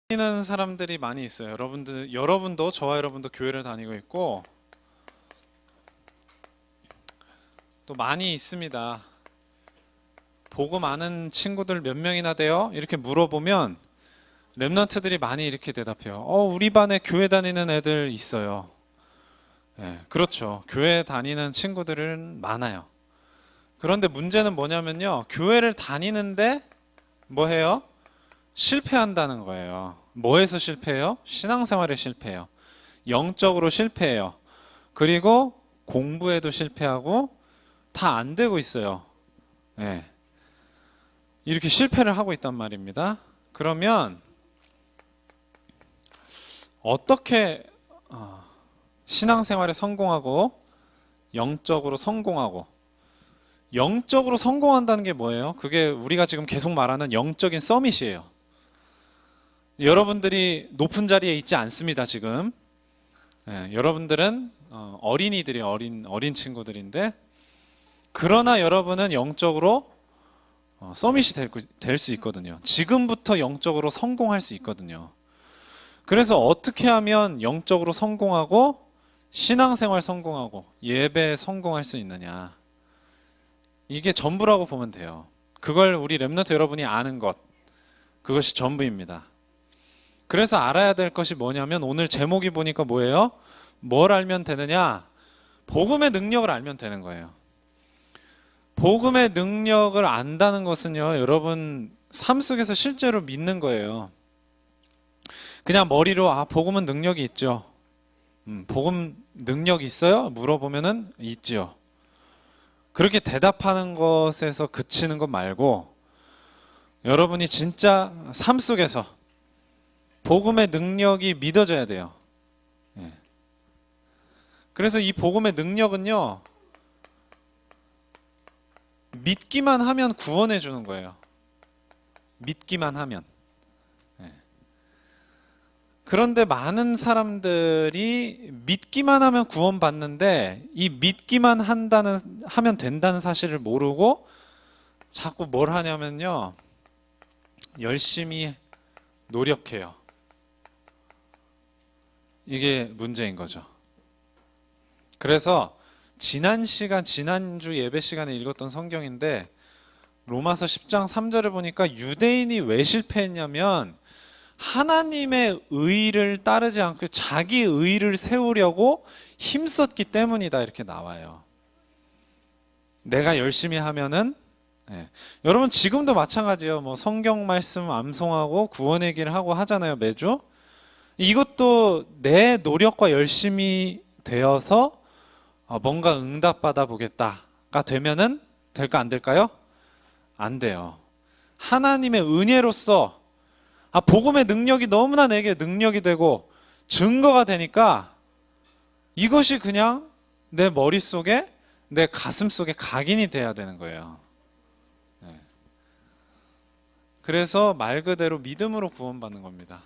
다니는 사람들이 많이 있어요. 여러분도 저와 여러분도 교회를 다니고 있고 또 많이 있습니다. 복음 아는 친구들 몇 명이나 돼요? 이렇게 물어보면 랩런트들이 많이 이렇게 대답해요. 우리 반에 교회 다니는 애들 있어요. 네, 그렇죠. 교회 다니는 친구들은 많아요. 그런데 문제는 뭐냐면요. 교회를 다니는데 뭐 해요? 실패한다는 거예요. 뭐에서 실패해요? 신앙생활에 실패해요. 영적으로 실패해요. 그리고 공부에도 실패하고 다 안 되고 있어요. 네. 이렇게 실패를 하고 있단 말입니다. 그러면 어떻게 신앙생활에 성공하고 영적으로 성공한다는 게 뭐예요? 그게 우리가 지금 계속 말하는 영적인 서밋이에요. 여러분들이 높은 자리에 있지 않습니다, 지금. 네, 여러분들은 어린이들이 어린 친구들인데, 그러나 여러분은 영적으로 서밋이 될 수 있거든요. 지금부터 영적으로 성공할 수 있거든요. 그래서 어떻게 하면 영적으로 성공하고 신앙생활 성공하고 예배 성공할 수 있느냐, 이게 전부라고 보면 돼요. 그걸 우리 랩런트 여러분이 아는 것, 그것이 전부입니다. 그래서 알아야 될 것이 뭐냐면, 오늘 제목이 보니까 뭐예요? 뭘 알면 되느냐? 복음의 능력을 알면 되는 거예요. 복음의 능력을 안다는 것은요, 여러분 삶 속에서 실제로 믿는 거예요. 그냥 머리로 복음은 능력이 있죠. 복음 능력이 있어요? 물어보면은 있죠. 그렇게 대답하는 것에서 그치는 것 말고, 여러분이 진짜 삶 속에서 복음의 능력이 믿어져야 돼요. 예. 그래서 이 복음의 능력은요, 믿기만 하면 구원해 주는 거예요. 믿기만 하면. 예. 그런데 많은 사람들이 믿기만 하면 구원받는데, 이 믿기만 하면 된다는 사실을 모르고 자꾸 뭘 하냐면요, 열심히 노력해요. 이게 문제인 거죠. 그래서 지난주 예배 시간에 읽었던 성경인데, 로마서 10장 3절을 보니까 유대인이 왜 실패했냐면, 하나님의 의를 따르지 않고 자기 의를 세우려고 힘썼기 때문이다, 이렇게 나와요. 내가 열심히 하면은, 여러분 지금도 마찬가지예요. 뭐 성경 말씀 암송하고 구원의 길을 하고 하잖아요, 매주. 이것도 내 노력과 열심히 되어서 뭔가 응답받아 보겠다가 되면은 될까, 안 될까요? 안 돼요. 하나님의 은혜로서 복음의 능력이 너무나 내게 능력이 되고 증거가 되니까, 이것이 그냥 내 머릿속에, 내 가슴 속에 각인이 돼야 되는 거예요. 그래서 말 그대로 믿음으로 구원받는 겁니다.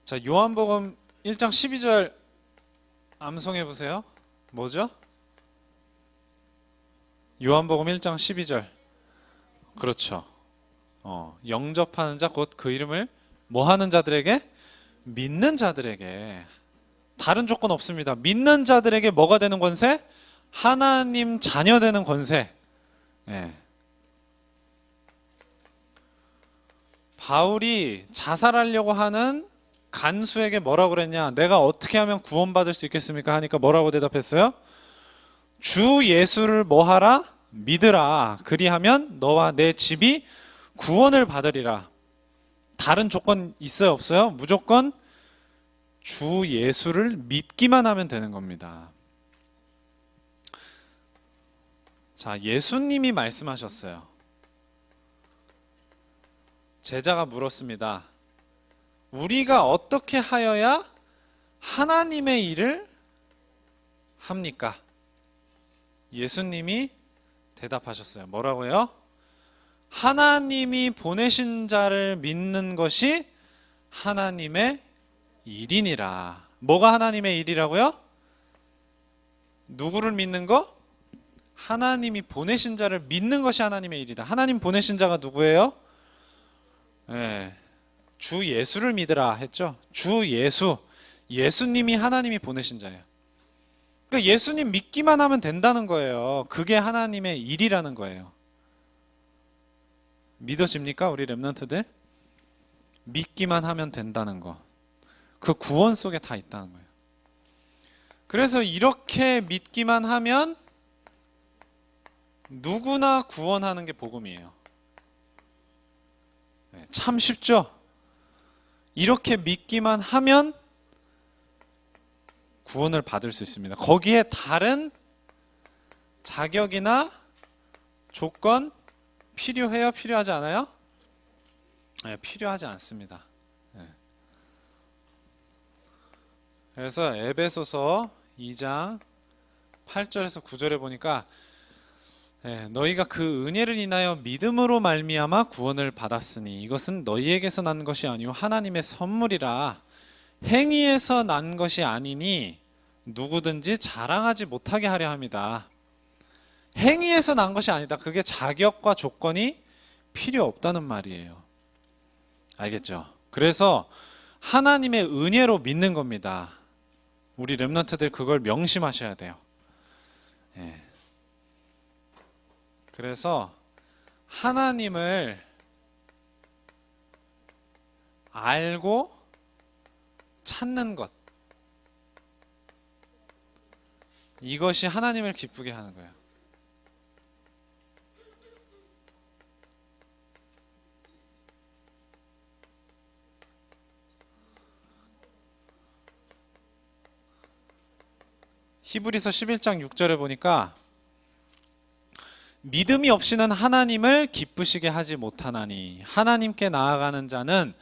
자, 요한복음 1장 12절 암송해 보세요. 뭐죠? 요한복음 1장 12절. 그렇죠. 영접하는 자, 곧 그 이름을 뭐 하는 자들에게? 믿는 자들에게. 다른 조건 없습니다. 믿는 자들에게 뭐가 되는 권세? 하나님 자녀 되는 권세. 바울이 자살하려고 하는 간수에게 뭐라고 그랬냐? 내가 어떻게 하면 구원받을 수 있겠습니까? 하니까 뭐라고 대답했어요? 주 예수를 뭐 하라? 믿으라. 그리하면 너와 내 집이 구원을 받으리라. 다른 조건 있어요, 없어요? 무조건 주 예수를 믿기만 하면 되는 겁니다. 자, 예수님이 말씀하셨어요. 제자가 물었습니다. 우리가 어떻게 하여야 하나님의 일을 합니까? 예수님이 대답하셨어요. 뭐라고요? 하나님이 보내신 자를 믿는 것이 하나님의 일이니라. 뭐가 하나님의 일이라고요? 누구를 믿는 거? 하나님이 보내신 자를 믿는 것이 하나님의 일이다. 하나님 보내신 자가 누구예요? 네, 주 예수를 믿으라 했죠. 주 예수, 예수님이 하나님이 보내신 자예요. 그러니까 예수님 믿기만 하면 된다는 거예요. 그게 하나님의 일이라는 거예요. 믿어집니까? 우리 렘넌트들? 믿기만 하면 된다는 거. 그 구원 속에 다 있다는 거예요. 그래서 이렇게 믿기만 하면 누구나 구원하는 게 복음이에요. 네, 참 쉽죠? 이렇게 믿기만 하면 구원을 받을 수 있습니다. 거기에 다른 자격이나 조건 필요해요? 필요하지 않아요? 네, 필요하지 않습니다. 네. 그래서 에베소서 2장 8절에서 9절에 보니까 너희가 그 은혜를 인하여 믿음으로 말미암아 구원을 받았으니 이것은 너희에게서 난 것이 아니요 하나님의 선물이라 행위에서 난 것이 아니니 누구든지 자랑하지 못하게 하려 합니다. 행위에서 난 것이 아니다. 그게 자격과 조건이 필요 없다는 말이에요. 알겠죠? 그래서 하나님의 은혜로 믿는 겁니다. 우리 렘넌트들 그걸 명심하셔야 돼요. 예. 그래서 하나님을 알고 찾는 것, 이것이 하나님을 기쁘게 하는 거예요. 히브리서 11장 6절에 보니까 믿음이 없이는 하나님을 기쁘시게 하지 못하나니 하나님께 나아가는 자는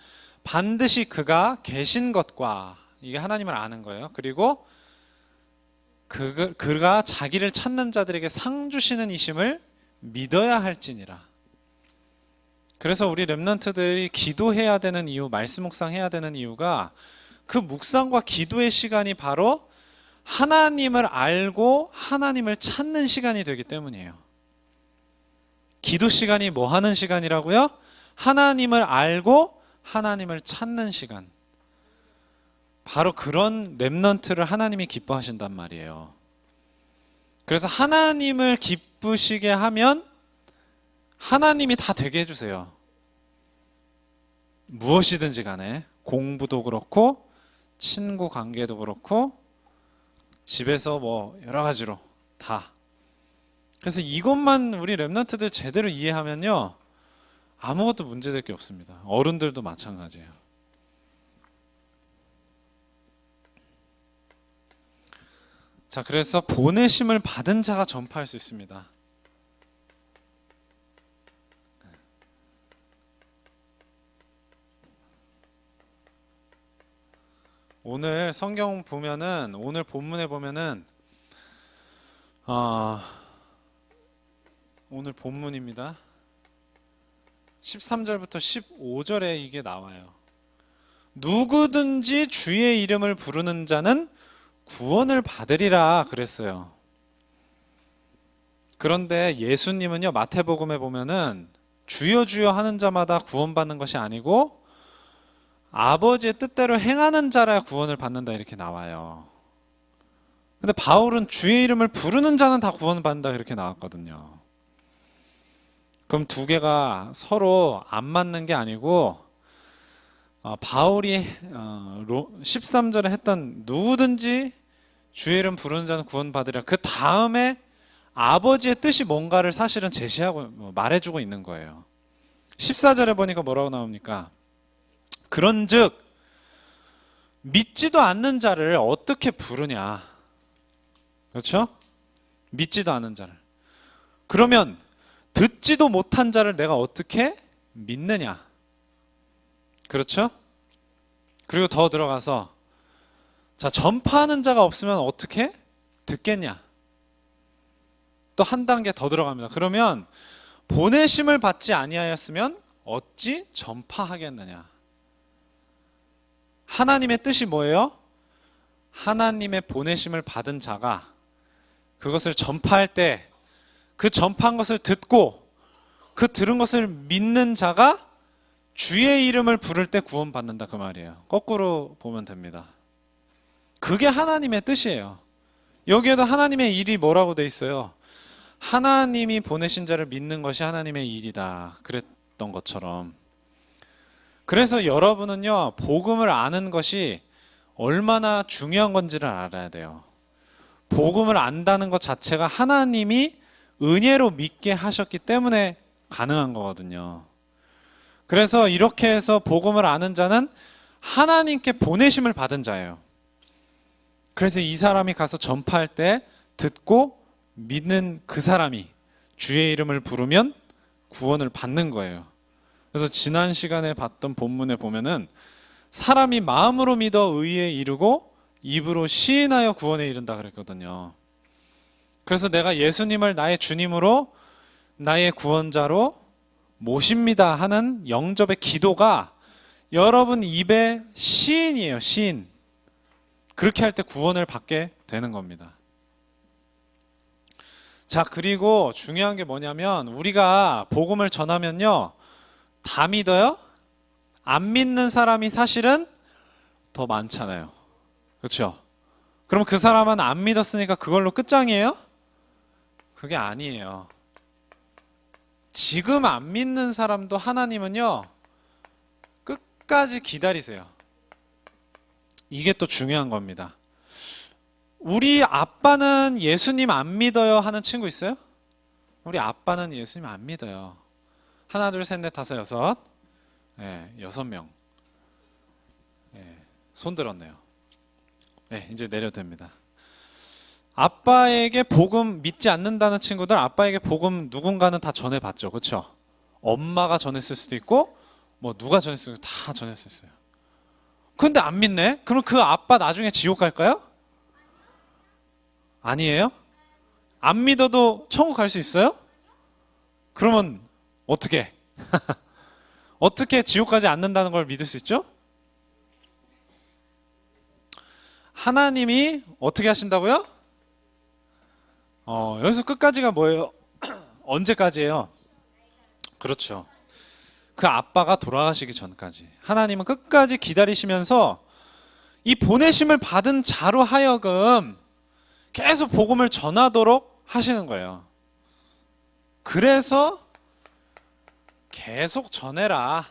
반드시 그가 계신 것과, 이게 하나님을 아는 거예요. 그리고 그가 자기를 찾는 자들에게 상 주시는 이심을 믿어야 할지니라. 그래서 우리 렘넌트들이 기도해야 되는 이유, 말씀 묵상해야 되는 이유가 그 묵상과 기도의 시간이 바로 하나님을 알고 하나님을 찾는 시간이 되기 때문이에요. 기도 시간이 뭐 하는 시간이라고요? 하나님을 알고 하나님을 찾는 시간. 바로 그런 렘넌트를 하나님이 기뻐하신단 말이에요. 그래서 하나님을 기쁘시게 하면 하나님이 다 되게 해주세요. 무엇이든지 간에 공부도 그렇고 친구 관계도 그렇고 집에서 뭐 여러 가지로 다. 그래서 이것만 우리 렘넌트들 제대로 이해하면요 아무것도 문제될 게 없습니다. 어른들도 마찬가지예요. 자, 그래서 보내심을 받은 자가 전파할 수 있습니다. 오늘 성경 보면은, 오늘 본문에 보면은 오늘 본문입니다. 13절부터 15절에 이게 나와요. 누구든지 주의 이름을 부르는 자는 구원을 받으리라 그랬어요. 그런데 예수님은요, 마태복음에 보면은 주여 주여 하는 자마다 구원받는 것이 아니고 아버지의 뜻대로 행하는 자라 구원을 받는다 이렇게 나와요. 근데 바울은 주의 이름을 부르는 자는 다 구원을 받는다 이렇게 나왔거든요. 그럼 두 개가 서로 안 맞는 게 아니고 바울이 13절에 했던 누구든지 주의 이름 부르는 자는 구원받으리라, 그 다음에 아버지의 뜻이 뭔가를 사실은 제시하고 말해주고 있는 거예요. 14절에 보니까 뭐라고 나옵니까? 그런즉 믿지도 않는 자를 어떻게 부르냐. 그렇죠? 믿지도 않는 자를. 그러면 듣지도 못한 자를 내가 어떻게 믿느냐. 그렇죠? 그리고 더 들어가서 자, 전파하는 자가 없으면 어떻게 듣겠냐. 또 한 단계 더 들어갑니다. 그러면 보내심을 받지 아니하였으면 어찌 전파하겠느냐. 하나님의 뜻이 뭐예요? 하나님의 보내심을 받은 자가 그것을 전파할 때 그 전파한 것을 듣고 그 들은 것을 믿는 자가 주의 이름을 부를 때 구원받는다, 그 말이에요. 거꾸로 보면 됩니다. 그게 하나님의 뜻이에요. 여기에도 하나님의 일이 뭐라고 돼 있어요? 하나님이 보내신 자를 믿는 것이 하나님의 일이다, 그랬던 것처럼. 그래서 여러분은요, 복음을 아는 것이 얼마나 중요한 건지를 알아야 돼요. 복음을 안다는 것 자체가 하나님이 은혜로 믿게 하셨기 때문에 가능한 거거든요. 그래서 이렇게 해서 복음을 아는 자는 하나님께 보내심을 받은 자예요. 그래서 이 사람이 가서 전파할 때 듣고 믿는 그 사람이 주의 이름을 부르면 구원을 받는 거예요. 그래서 지난 시간에 봤던 본문에 보면은 사람이 마음으로 믿어 의에 이르고 입으로 시인하여 구원에 이른다 그랬거든요. 그래서 내가 예수님을 나의 주님으로 나의 구원자로 모십니다 하는 영접의 기도가 여러분 입에 시인이에요. 시인. 그렇게 할 때 구원을 받게 되는 겁니다. 자, 그리고 중요한 게 뭐냐면 우리가 복음을 전하면요, 다 믿어요? 안 믿는 사람이 사실은 더 많잖아요. 그렇죠? 그럼 그 사람은 안 믿었으니까 그걸로 끝장이에요? 그게 아니에요. 지금 안 믿는 사람도 하나님은요, 끝까지 기다리세요. 이게 또 중요한 겁니다. 우리 아빠는 예수님 안 믿어요 하는 친구 있어요? 우리 아빠는 예수님 안 믿어요. 하나, 둘, 셋, 넷, 다섯, 여섯. 네, 6명. 네, 손 들었네요. 네, 이제 내려도 됩니다. 아빠에게 복음 믿지 않는다는 친구들, 아빠에게 복음 누군가는 다 전해봤죠. 그렇죠? 엄마가 전했을 수도 있고 뭐 누가 전했을 수도 다 전했었어요. 근데 안 믿네? 그럼 그 아빠 나중에 지옥 갈까요? 아니에요? 안 믿어도 천국 갈 수 있어요? 그러면 어떻게? 어떻게 지옥 가지 않는다는 걸 믿을 수 있죠? 하나님이 어떻게 하신다고요? 여기서 끝까지가 뭐예요? 언제까지예요? 그렇죠. 그 아빠가 돌아가시기 전까지. 하나님은 끝까지 기다리시면서 이 보내심을 받은 자로 하여금 계속 복음을 전하도록 하시는 거예요. 그래서 계속 전해라.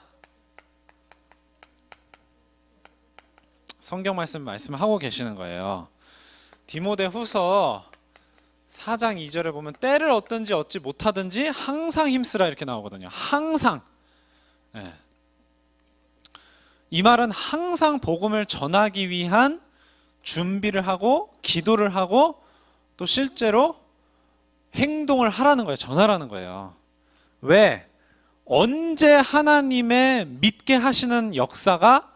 성경 말씀하고 계시는 거예요. 디모데후서 4장 2절에 보면 때를 얻든지 얻지 못하든지 항상 힘쓰라 이렇게 나오거든요. 항상. 네. 이 말은 항상 복음을 전하기 위한 준비를 하고 기도를 하고 또 실제로 행동을 하라는 거예요. 전하라는 거예요. 왜? 언제 하나님의 믿게 하시는 역사가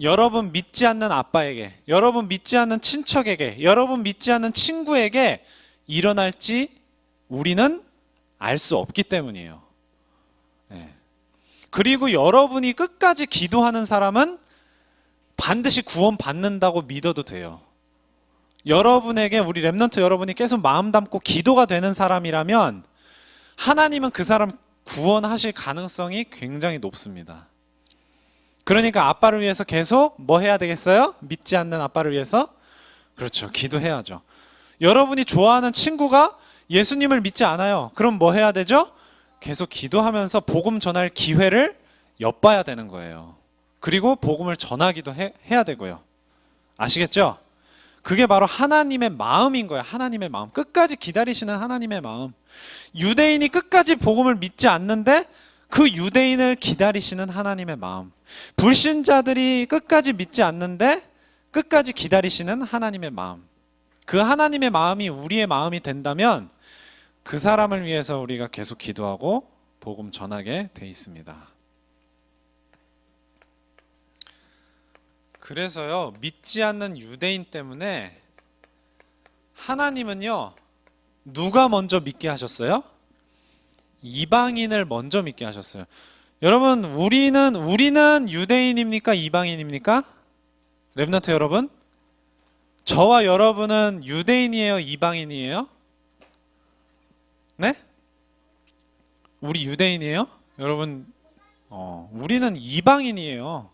여러분 믿지 않는 아빠에게, 여러분 믿지 않는 친척에게, 여러분 믿지 않는 친구에게 일어날지 우리는 알 수 없기 때문이에요. 네. 그리고 여러분이 끝까지 기도하는 사람은 반드시 구원받는다고 믿어도 돼요. 여러분에게, 우리 랩넌트 여러분이 계속 마음 담고 기도가 되는 사람이라면 하나님은 그 사람 구원하실 가능성이 굉장히 높습니다. 그러니까 아빠를 위해서 계속 뭐 해야 되겠어요? 믿지 않는 아빠를 위해서? 그렇죠. 기도해야죠. 여러분이 좋아하는 친구가 예수님을 믿지 않아요. 그럼 뭐 해야 되죠? 계속 기도하면서 복음 전할 기회를 엿봐야 되는 거예요. 그리고 복음을 전하기도 해야 되고요. 아시겠죠? 그게 바로 하나님의 마음인 거예요. 하나님의 마음. 끝까지 기다리시는 하나님의 마음. 유대인이 끝까지 복음을 믿지 않는데 그 유대인을 기다리시는 하나님의 마음. 불신자들이 끝까지 믿지 않는데 끝까지 기다리시는 하나님의 마음. 그 하나님의 마음이 우리의 마음이 된다면 그 사람을 위해서 우리가 계속 기도하고 복음 전하게 돼 있습니다. 그래서요, 믿지 않는 유대인 때문에 하나님은요, 누가 먼저 믿게 하셨어요? 이방인을 먼저 믿게 하셨어요. 여러분, 우리는 유대인입니까? 이방인입니까? 랩넌트 여러분? 저와 여러분은 유대인이에요? 이방인이에요? 네? 우리 유대인이에요? 여러분, 우리는 이방인이에요.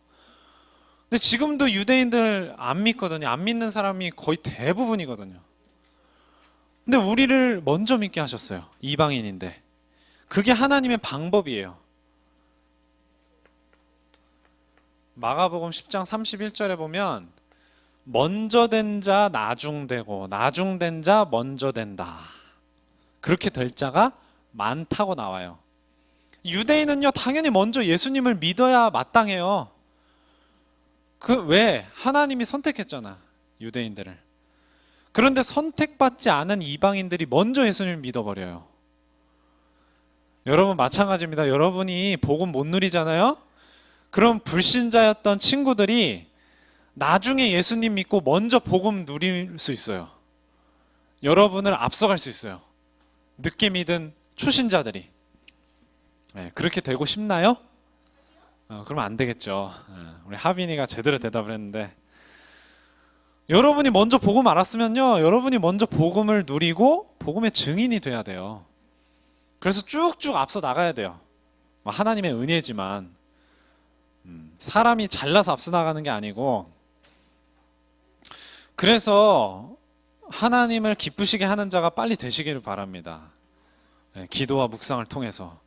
근데 지금도 유대인들 안 믿거든요. 안 믿는 사람이 거의 대부분이거든요. 근데 우리를 먼저 믿게 하셨어요. 이방인인데. 그게 하나님의 방법이에요. 마가복음 10장 31절에 보면 먼저 된 자 나중되고 나중된 자 먼저 된다. 그렇게 될 자가 많다고 나와요. 유대인은요, 당연히 먼저 예수님을 믿어야 마땅해요. 왜? 하나님이 선택했잖아, 유대인들을. 그런데 선택받지 않은 이방인들이 먼저 예수님을 믿어버려요. 여러분 마찬가지입니다. 여러분이 복음 못 누리잖아요? 그럼 불신자였던 친구들이 나중에 예수님 믿고 먼저 복음 누릴 수 있어요. 여러분을 앞서갈 수 있어요. 늦게 믿은 초신자들이. 네, 그렇게 되고 싶나요? 그러면 안 되겠죠. 우리 하빈이가 제대로 대답을 했는데, 여러분이 먼저 복음 알았으면요, 여러분이 먼저 복음을 누리고 복음의 증인이 돼야 돼요. 그래서 쭉쭉 앞서 나가야 돼요. 하나님의 은혜지만 사람이 잘나서 앞서 나가는 게 아니고, 그래서 하나님을 기쁘시게 하는 자가 빨리 되시기를 바랍니다. 기도와 묵상을 통해서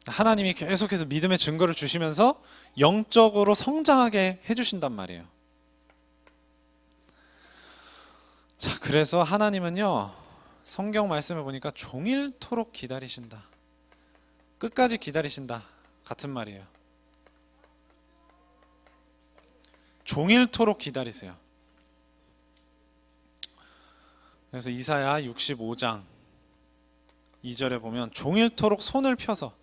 하나님이 계속해서 믿음의 증거를 주시면서 영적으로 성장하게 해주신단 말이에요. 자, 그래서 하나님은요, 성경 말씀을 보니까 종일토록 기다리신다. 끝까지 기다리신다. 같은 말이에요. 종일토록 기다리세요. 그래서 이사야 65장 2절에 보면 종일토록 손을 펴서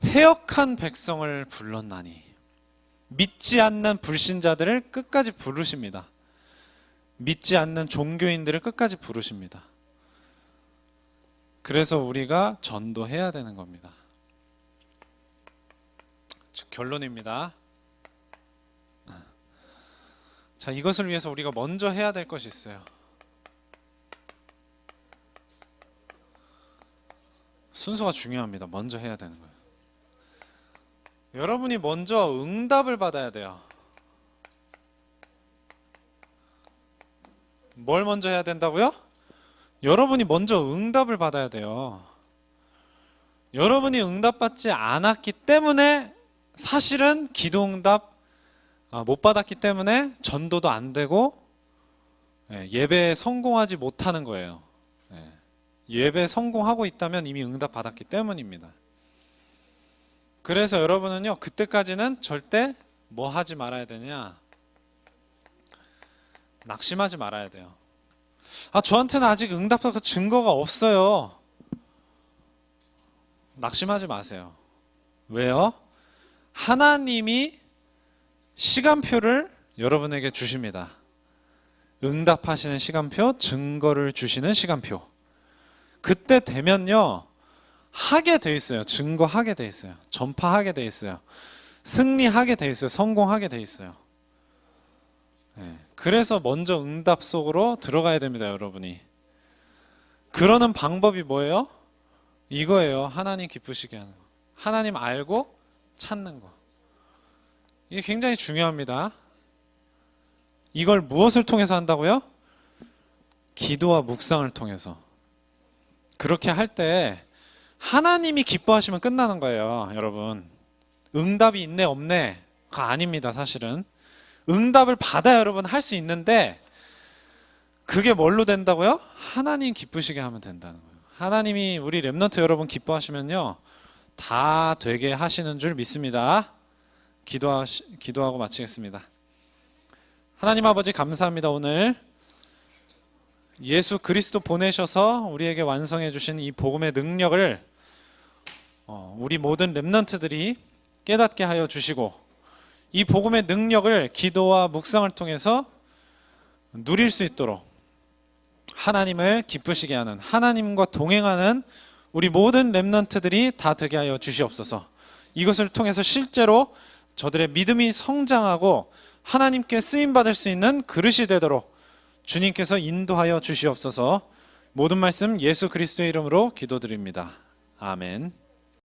패역한 백성을 불렀나니, 믿지 않는 불신자들을 끝까지 부르십니다. 믿지 않는 종교인들을 끝까지 부르십니다. 그래서 우리가 전도해야 되는 겁니다. 즉, 결론입니다. 자, 이것을 위해서 우리가 먼저 해야 될 것이 있어요. 순서가 중요합니다. 먼저 해야 되는 거예요. 여러분이 먼저 응답을 받아야 돼요. 뭘 먼저 해야 된다고요? 여러분이 먼저 응답을 받아야 돼요. 여러분이 응답받지 않았기 때문에, 사실은 기도 응답 못 받았기 때문에 전도도 안 되고 예배에 성공하지 못하는 거예요. 예배에 성공하고 있다면 이미 응답 받았기 때문입니다. 그래서 여러분은요, 그때까지는 절대 뭐 하지 말아야 되냐? 낙심하지 말아야 돼요. 저한테는 아직 응답받은 증거가 없어요. 낙심하지 마세요. 왜요? 하나님이 시간표를 여러분에게 주십니다. 응답하시는 시간표, 증거를 주시는 시간표. 그때 되면요, 하게 돼 있어요. 증거하게 돼 있어요. 전파하게 돼 있어요. 승리하게 돼 있어요. 성공하게 돼 있어요. 그래서 먼저 응답 속으로 들어가야 됩니다, 여러분이. 그러는 방법이 뭐예요? 이거예요. 하나님 기쁘시게 하는 거. 하나님 알고 찾는 거. 이게 굉장히 중요합니다. 이걸 무엇을 통해서 한다고요? 기도와 묵상을 통해서. 그렇게 할 때 하나님이 기뻐하시면 끝나는 거예요, 여러분. 응답이 있네 없네가 아닙니다, 사실은. 응답을 받아야 여러분 할 수 있는데, 그게 뭘로 된다고요? 하나님 기쁘시게 하면 된다는 거예요. 하나님이 우리 렘넌트 여러분 기뻐하시면요, 다 되게 하시는 줄 믿습니다. 기도하고 마치겠습니다. 하나님 아버지, 감사합니다. 오늘 예수 그리스도 보내셔서 우리에게 완성해 주신 이 복음의 능력을 우리 모든 렘넌트들이 깨닫게 하여 주시고, 이 복음의 능력을 기도와 묵상을 통해서 누릴 수 있도록 하나님을 기쁘시게 하는, 하나님과 동행하는 우리 모든 렘넌트들이 다 되게 하여 주시옵소서. 이것을 통해서 실제로 저들의 믿음이 성장하고 하나님께 쓰임받을 수 있는 그릇이 되도록 주님께서 인도하여 주시옵소서. 모든 말씀 예수 그리스도의 이름으로 기도드립니다. 아멘.